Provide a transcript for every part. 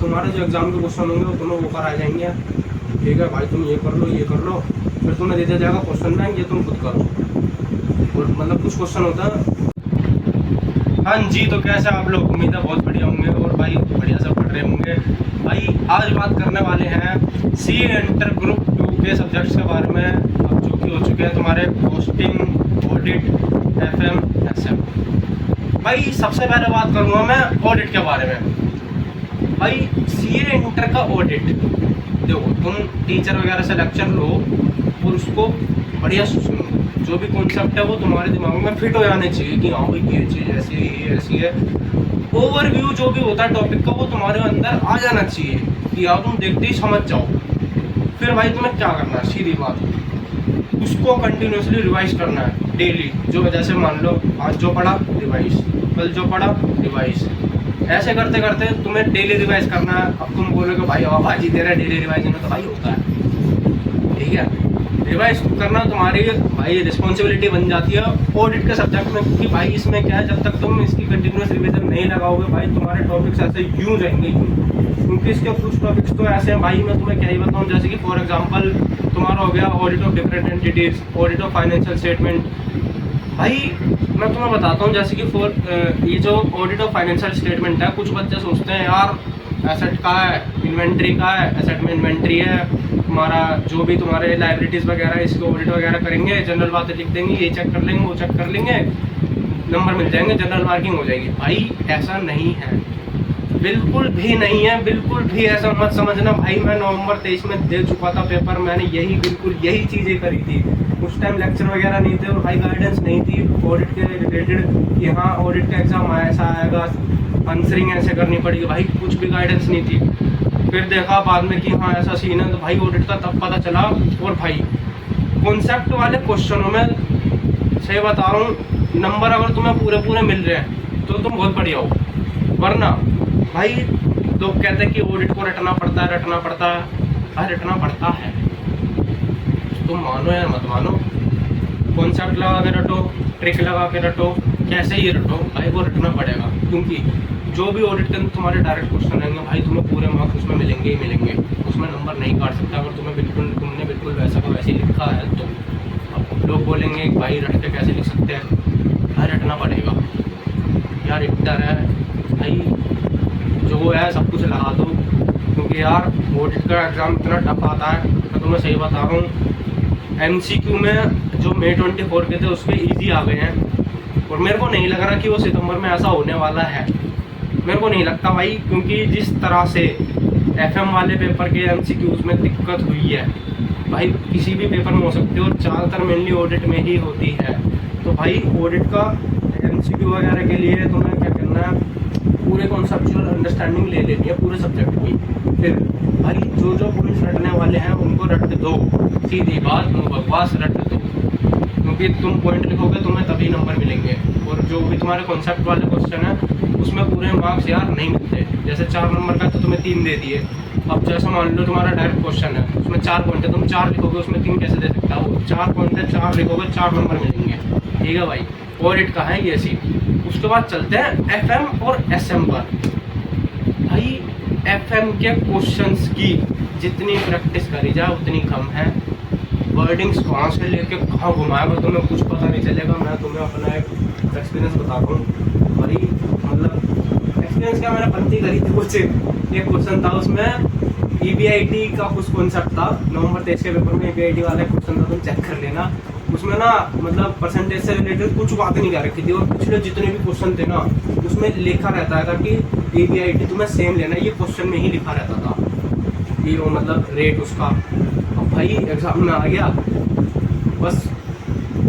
तुम्हारे जो एग्जाम के क्वेश्चन होंगे वो तुम्हें वो करा जाएंगे, ठीक है भाई तुम ये कर लो ये कर लो, फिर तुम्हें दे दिया जाएगा क्वेश्चन बैंक, ये तुम खुद करो। और मतलब कुछ क्वेश्चन होता है। हाँ जी, तो कैसे आप लोग, उम्मीद है बहुत बढ़िया होंगे और भाई बढ़िया से पढ़ रहे होंगे। भाई आज बात करने वाले हैं सी एंटर ग्रुप 2 के सब्जेक्ट्स के बारे में, अब जो कि हो चुके हैं तुम्हारे कॉस्टिंग, ऑडिट, FM, SM। भाई सबसे पहले बात करूँगा मैं ऑडिट के बारे में। भाई सी एंटर का ऑडिट, देखो तुम टीचर वगैरह से लेक्चर लो और उसको बढ़िया सुनो, जो भी कॉन्सेप्ट है वो तुम्हारे दिमाग में फिट हो जाने चाहिए कि हाँ भाई ये चीज़ ऐसी है, ये ऐसी है। ओवरव्यू जो भी होता है टॉपिक का वो तुम्हारे अंदर आ जाना चाहिए कि यार तुम देखते ही समझ जाओ। फिर भाई तुम्हें क्या करना है, सीधी बात, उसको कंटिन्यूसली रिवाइज करना है डेली। जो जैसे मान लो आज जो पढ़ा रिवाइज, कल जो पढ़ा रिवाइज, ऐसे करते करते तुम्हें डेली रिवाइज करना है। अब तुम बोलोगे भाई भाजी दे रहा है डेली रिवाइज में, तो भाई होता है, ठीक है। रिवाइज करना तुम्हारी भाई रिस्पॉन्सिबिलिटी बन जाती है ऑडिट के सब्जेक्ट में, क्योंकि भाई इसमें क्या है, जब तक तुम इसकी कंटिन्यूस रिवीजन नहीं लगाओगे भाई तुम्हारे टॉपिक्स ऐसे यूँ जाएंगे क्योंकि इसके कुछ टॉपिक्स तो ऐसे हैं भाई, मैं तुम्हें क्या ही बताऊँ। जैसे कि फॉर एग्जांपल तुम्हारा हो गया audit of different entities, audit of financial statement. भाई मैं तुम्हें बताता हूँ, जैसे कि ये जो ऑडिट ऑफ फाइनेंशियल स्टेटमेंट है, कुछ बच्चे सोचते हैं यार एसेट का है, इन्वेंट्री का है, एसेट में इन्वेंट्री है, तुम्हारा जो भी तुम्हारे लाइबिलिटीज़ वगैरह है इसको ऑडिट वगैरह करेंगे, जनरल बातें लिख देंगे, ये चेक कर लेंगे वो चेक कर लेंगे, नंबर मिल जाएंगे, जनरल मार्किंग हो जाएगी। भाई ऐसा नहीं है, बिल्कुल भी नहीं है, बिल्कुल भी ऐसा मत समझना। भाई मैं नवंबर 23 में दे चुका था पेपर, मैंने बिल्कुल यही चीज़ें करी थी। उस टाइम लेक्चर वगैरह नहीं थे और भाई गाइडेंस नहीं थी ऑडिट के रिलेटेड कि हाँ ऑडिट का एग्ज़ाम ऐसा आएगा, आंसरिंग ऐसे करनी पड़ेगी, भाई कुछ भी गाइडेंस नहीं थी। फिर देखा बाद में कि हाँ ऐसा सीन है, तो भाई ऑडिट का तब पता चला। और भाई कॉन्सेप्ट वाले क्वेश्चनों में सही बता रहा हूँ, नंबर अगर तुम्हें पूरे मिल रहे हैं तो तुम बहुत बढ़िया हो, वरना भाई लोग कहते हैं कि ऑडिट को रटना पड़ता है, रटना पड़ता है, रटना पड़ता है, तुम मानो या मत मानो, कॉन्सेप्ट लगा के रटो, ट्रिक लगा के रटो, कैसे ही रटो, भाई वो रटना पड़ेगा। क्योंकि जो भी ऑडिट के अंदर तुम्हारे डायरेक्ट क्वेश्चन आएंगे भाई तुम्हें पूरे मार्क्स उसमें मिलेंगे ही मिलेंगे, उसमें नंबर नहीं काट सकता अगर तुमने बिल्कुल वैसा का वैसे लिखा है। तो अब लोग बोलेंगे भाई रट के कैसे लिख सकते हैं, भाई रटना पड़ेगा यार, इंटर है भाई, जो है सब कुछ लगा दो, क्योंकि यार ऑडिट का एग्ज़ाम इतना टफ आता है। मैं तुम्हें सही बता रहा हूँ, MCQ में जो May 24 के थे उस पर ईजी आ गए हैं, और मेरे को नहीं लग रहा कि वो सितंबर में ऐसा होने वाला है, मेरे को नहीं लगता भाई, क्योंकि जिस तरह से FM वाले पेपर के MCQs में दिक्कत हुई है भाई किसी भी पेपर में हो सकती है, और ज़्यादातर मेनली ऑडिट में ही होती है। तो भाई ऑडिट का MCQ वगैरह के लिए तुम्हें क्या करना है, पूरे कॉन्सेप्चुअल अंडरस्टैंडिंग ले लेनी है पूरे सब्जेक्ट की। फिर भाई जो पॉइंट्स रटने वाले हैं उनको रट दो, सीधी बात, नो बकवास, रट दो, क्योंकि तुम पॉइंट लिखोगे तुम्हें तभी नंबर मिलेंगे। और जो भी तुम्हारे कॉन्सेप्ट वाले क्वेश्चन है उसमें पूरे मार्क्स यार नहीं मिलते, जैसे 4 नंबर का तो तुम्हें 3 दे दिए। अब जैसा मान लो तुम्हारा डायरेक्ट क्वेश्चन है उसमें 4 पॉइंट है, तुम 4 लिखोगे उसमें 3 कैसे दे सकता हो, 4 पॉइंट है, 4 लिखोगे 4 नंबर मिलेंगे, ठीक है भाई। ऑडिट का है ये सीन। उसके बाद चलते हैं FM और SM पर। भाई FM के क्वेश्चंस की जितनी प्रैक्टिस करी जाए उतनी कम है, वर्डिंग्स कहाँ से लेके कहाँ घुमाएगा तुम्हें कुछ पता नहीं चलेगा। मैं तुम्हें अपना एक एक्सपीरियंस बताता हूँ भाई, मतलब एक्सपीरियंस क्या, मैंने पंथी करी थी कुछ, एक क्वेश्चन था उसमें EBIT का कुछ कॉन्सेप्ट था, नवंबर 23 के पेपर में EBIT वाला क्वेश्चन था, तुम चेक कर लेना। उसमें ना मतलब परसेंटेज से रिलेटेड कुछ बात नहीं कर रखी थी, और पिछले जितने भी क्वेश्चन थे ना उसमें लिखा रहता था कि EBIT तुम्हें सेम लेना है, ये क्वेश्चन में ही लिखा रहता था कि वो मतलब रेट उसका। अब भाई एग्जाम में आ गया, बस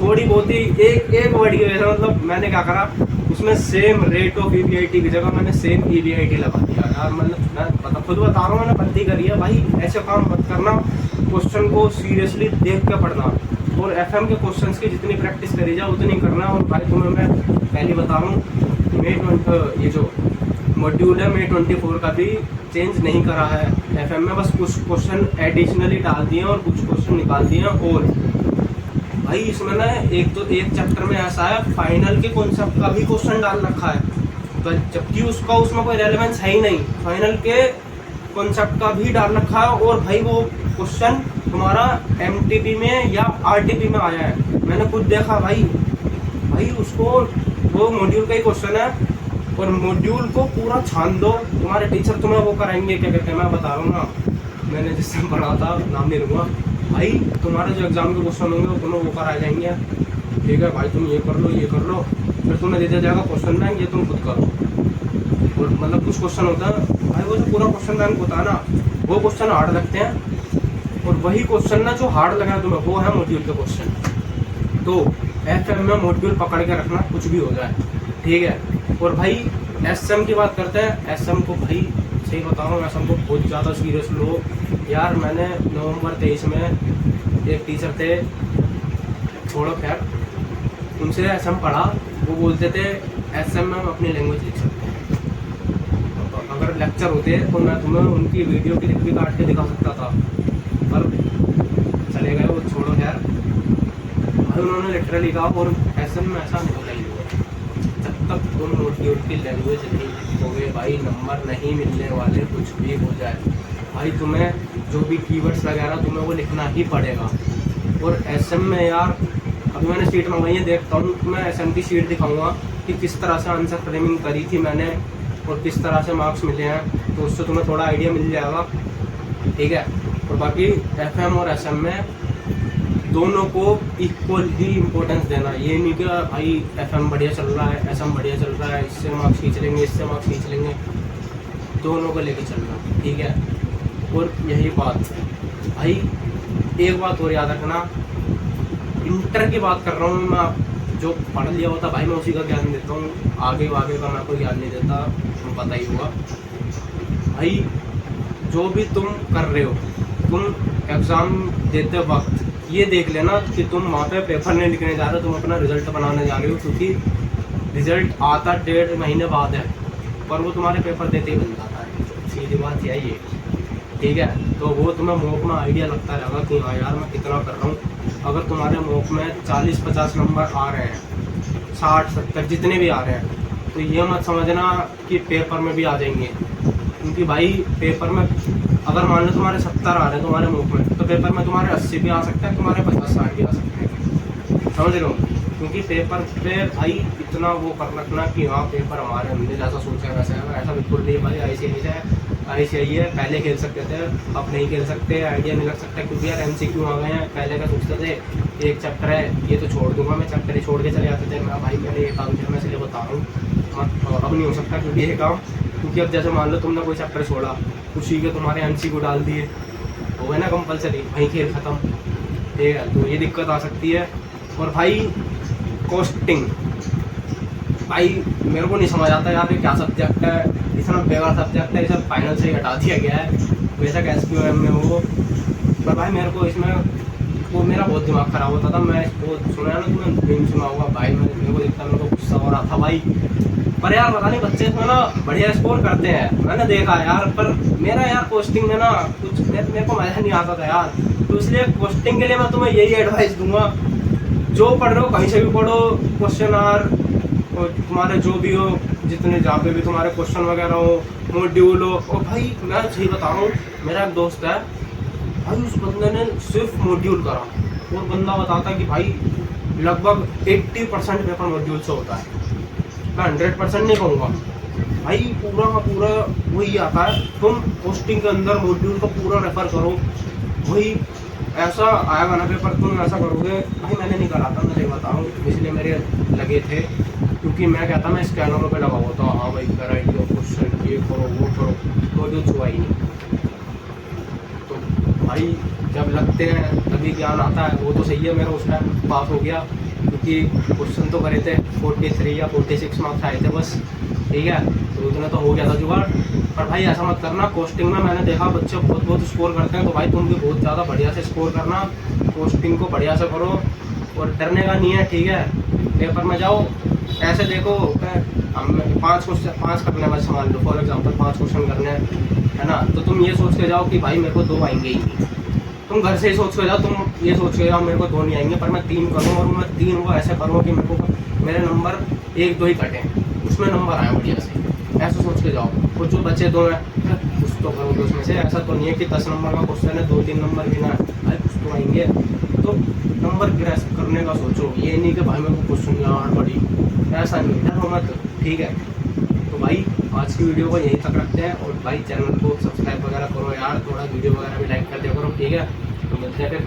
थोड़ी बहुत ही एक वर्ड की वजह से मतलब मैंने क्या करा, उसमें सेम रेट ऑफ EBIT की जगह मैंने सेम EBIT लगा दिया यार। मतलब मैं खुद बता रहा हूँ, मैंने गलती करी है भाई, ऐसे काम मत करना, क्वेश्चन को सीरियसली देख के पढ़ना, और FM के क्वेश्चंस की जितनी प्रैक्टिस करी जाए उतनी करना। और भाई तुम्हें मैं पहले बता रहा हूँ, ये जो मॉड्यूल है May 24 का भी चेंज नहीं करा है FM में, बस कुछ क्वेश्चन एडिशनली डाल दिए और कुछ क्वेश्चन निकाल दिए। और भाई इसमें ना एक चैप्टर में ऐसा है फाइनल के कॉन्सेप्ट का भी क्वेश्चन डाल रखा है, तो जबकि उसमें कोई रेलेवेंस है ही नहीं। फाइनल के कॉन्सेप्ट का भी डाल रखा है, और भाई वो क्वेश्चन तुम्हारा एमटीपी में या आरटीपी में आया है, मैंने खुद देखा भाई उसको, वो मॉड्यूल का ही क्वेश्चन है और मॉड्यूल को पूरा छान दो, तुम्हारे टीचर तुम्हें वो कराएंगे, क्या कहते हैं, मैं बता रहा हूँ ना, मैंने जिस टाइम पढ़ा था, नाम नहीं लूँगा भाई, तुम्हारे जो एग्जाम के क्वेश्चन होंगे वो तुम्हें वो कराए जाएंगे, ठीक है भाई, तुम ये कर लो, फिर तुम्हें दे दिया जाएगा क्वेश्चन बैंक, ये तुम खुद करो। और मतलब कुछ क्वेश्चन होता है भाई, वो जो पूरा क्वेश्चन बैंक होता है ना, वो क्वेश्चन हार्ड लगते हैं, और वही क्वेश्चन ना जो हार्ड लगा तुम्हें, वो है मॉड्यूल के क्वेश्चन। तो FM में मॉड्यूल पकड़ के रखना, कुछ भी हो जाए, ठीक है। और भाई SM की बात करते हैं, SM को भाई सही बता रहा हूँ, SM को बहुत ज़्यादा सीरियस लो यार। मैंने नवंबर 23 में एक टीचर थे, छोड़ो खैर, उनसे SM पढ़ा, वो बोलते थे SM में हम अपनी लैंग्वेज लिख सकते हैं। अगर लेक्चर होते तो मैं तुम्हें उनकी वीडियो क्लिप भी काट के दिखा सकता था, पर चले गए वो, छोड़ो खैर। भाई उन्होंने लिटरली कहा, और SM में ऐसा नहीं होगा, जब तक तुम मॉड्यूल की लैंग्वेज नहीं लिखोगे भाई, नंबर नहीं मिलने वाले, कुछ भी हो जाए भाई, तुम्हें जो भी कीवर्ड्स वगैरह तुम्हें वो लिखना ही पड़ेगा। और SM में यार, अभी मैंने शीट मंगवाई है, देखता हूँ, मैं SM की शीट दिखाऊंगा कि किस तरह से आंसर फ्रेमिंग करी थी मैंने और किस तरह से मार्क्स मिले हैं, तो उससे तुम्हें थोड़ा आइडिया मिल जाएगा, ठीक है। और बाकी FM और SM में दोनों को इक्वल ही इम्पोर्टेंस देना, ये नहीं कि भाई FM बढ़िया चल रहा है, SM बढ़िया चल रहा है, इससे मार्क्स खींच लेंगे, इससे मार्क्स खींच लेंगे, दोनों को लेके चलना, ठीक है। और यही बात भाई, एक बात और याद रखना, इंटर की बात कर रहा हूँ मैं, जो पढ़ लिया होता भाई मैं उसी का ज्ञान देता हूँ, आगे का मैं कोई ज्ञान नहीं देता, तुम्हें पता ही हुआ भाई। जो भी तुम कर रहे हो, तुम एग्ज़ाम देते वक्त ये देख लेना कि तुम वहाँ पे पेपर नहीं लिखने जा रहे हो, तुम अपना रिजल्ट बनाने जा रहे हो, क्योंकि रिजल्ट आता 1.5 महीने बाद है, पर वो तुम्हारे पेपर देते ही बन जाता है, सीधी बात यही है, ठीक है। तो वो तुम्हें मॉक में आइडिया लगता रहेगा कि हाँ यार मैं कितना कर रहा हूँ। अगर तुम्हारे मॉक में 40-50 नंबर आ रहे हैं, 60-70 जितने भी आ रहे हैं, तो ये मत समझना कि पेपर में भी आ जाएंगे, क्योंकि भाई पेपर में अगर मान लो तुम्हारे 70 आ रहे हैं तुम्हारे मुख में, तो पेपर में तुम्हारे 80 भी आ सकते हैं, तुम्हारे 50-60 भी आ सकते हैं, समझ रहे हो। क्योंकि पेपर पे भाई इतना वो कर रखना कि हाँ पेपर हमारे, हमने जैसा सोचा है वैसा है, ऐसा बिल्कुल नहीं भाई। ऐसे नहीं है, ऐसे ही है, पहले खेल सकते थे, अब नहीं खेल सकते, आइडिया नहीं लग सकता, क्योंकि यार MCQ आ गए हैं। पहले का सोचते थे एक चैप्टर है ये तो छोड़ दूंगा, मैं चैप्टर ही छोड़ के चले जाते थे, मैं भाई पहले ये काम किया, मैं इसलिए बता रहा हूँ, अब नहीं हो सकता क्योंकि ये काम, क्योंकि अब जैसे मान लो तुमने कोई चैप्टर छोड़ा, उसी के तुम्हारे MCQ डाल दिए, हो गए ना कंपलसरी, वहीं खेल खत्म, ठीक है। तो ये दिक्कत आ सकती है। और भाई कॉस्टिंग, भाई मेरे को नहीं समझ आता यार ये क्या सब्जेक्ट है, इतना बेकार सब्जेक्ट है, इसे फाइनल से ही हटा दिया गया है, बेशक SQM में हो, पर भाई मेरे को इसमें वो मेरा बहुत दिमाग ख़राब होता था। मैं वो सुना है ना, तुम्हें नहीं सुना होगा भाई, मेरे को देखता, मेरे को गुस्सा हो रहा था भाई, पर यार पता नहीं बच्चे इसमें ना बढ़िया स्कोर करते हैं, मैंने देखा यार, पर मेरा यार कोस्टिंग में ना कुछ मेरे को मज़ा नहीं आता था यार। तो इसलिए कोस्टिंग के लिए मैं तुम्हें यही एडवाइस दूंगा, जो पढ़ रहे हो कहीं से भी पढ़ो, क्वेश्चन आर तुम्हारे जो भी हो, जितने जहाँ पे भी तुम्हारे क्वेश्चन वगैरह हो, मॉड्यूल हो, और भाई मैं सही बता रहा हूँ, मेरा एक दोस्त है भाई, उस बंदे ने सिर्फ मॉड्यूल करा, और बंदा बताता है कि भाई लगभग 80% पेपर मॉड्यूल से होता है। मैं 100% नहीं कहूँगा भाई, पूरा का पूरा वही आता है। तुम पोस्टिंग के अंदर मॉड्यूल को पूरा रेफर करो, वही ऐसा आएगा ना पेपर, तुम ऐसा करोगे भाई। मैंने नहीं करा था, मैं नहीं बताऊँ, इसलिए मेरे लगे थे, क्योंकि मैं कहता मैं स्कैनरों पे लगा हुआ था, हाँ भाई वेराइटी ऑफ क्वेश्चन, ये करो वो करो, मॉड्यूल छुआ ही नहीं। तो भाई जब लगते हैं तभी ज्ञान आता है, वो तो सही है, मेरा उस टाइम पास हो गया, क्योंकि क्वेश्चन तो करे थे 43 या 46 मार्क्स आए थे बस, ठीक है, तो उतना तो हो गया था जुगाड़। पर भाई ऐसा मत करना, कोस्टिंग में मैंने देखा बच्चे बहुत स्कोर करते हैं, तो भाई तुम भी बहुत ज़्यादा बढ़िया से स्कोर करना, कोस्टिंग को बढ़िया से करो, और डरने का नहीं है, ठीक है। पेपर में जाओ, ऐसे देखो हम 5 करने बस, मान लो फॉर एग्जाम्पल 5 क्वेश्चन करने है ना, तो तुम ये सोच के जाओ कि भाई मेरे को 2 आएंगे ही नहीं, तुम घर से ही सोच के जाओ, तुम ये सोच के जाओ मेरे को 2 नहीं आएंगे, पर मैं 3 करूँ, और मैं 3 को ऐसे करूँ कि मेरे को मेरे नंबर 1-2 ही कटें, उसमें नंबर आए बढ़िया से, ऐसा सोच के जाओ। और जो बचे दो हैं कुछ तो करोगे उसमें से। ऐसा तो नहीं है कि 10 नंबर का क्वेश्चन है 2-3 नंबर भी ना भाई, कुछ तो आएंगे। तो नंबर ग्रेस करने का सोचो, ये नहीं कि भाई मेरे को क्वेश्चन यार बड़ी, ऐसा नहीं, डरो मत, ठीक है। तो भाई आज की वीडियो को यहीं तक रखते हैं, और भाई चैनल को सब्सक्राइब वगैरह करो यार, थोड़ा वीडियो वगैरह भी लाइक कर दिया करो, ठीक है। तो मिलते हैं फिर।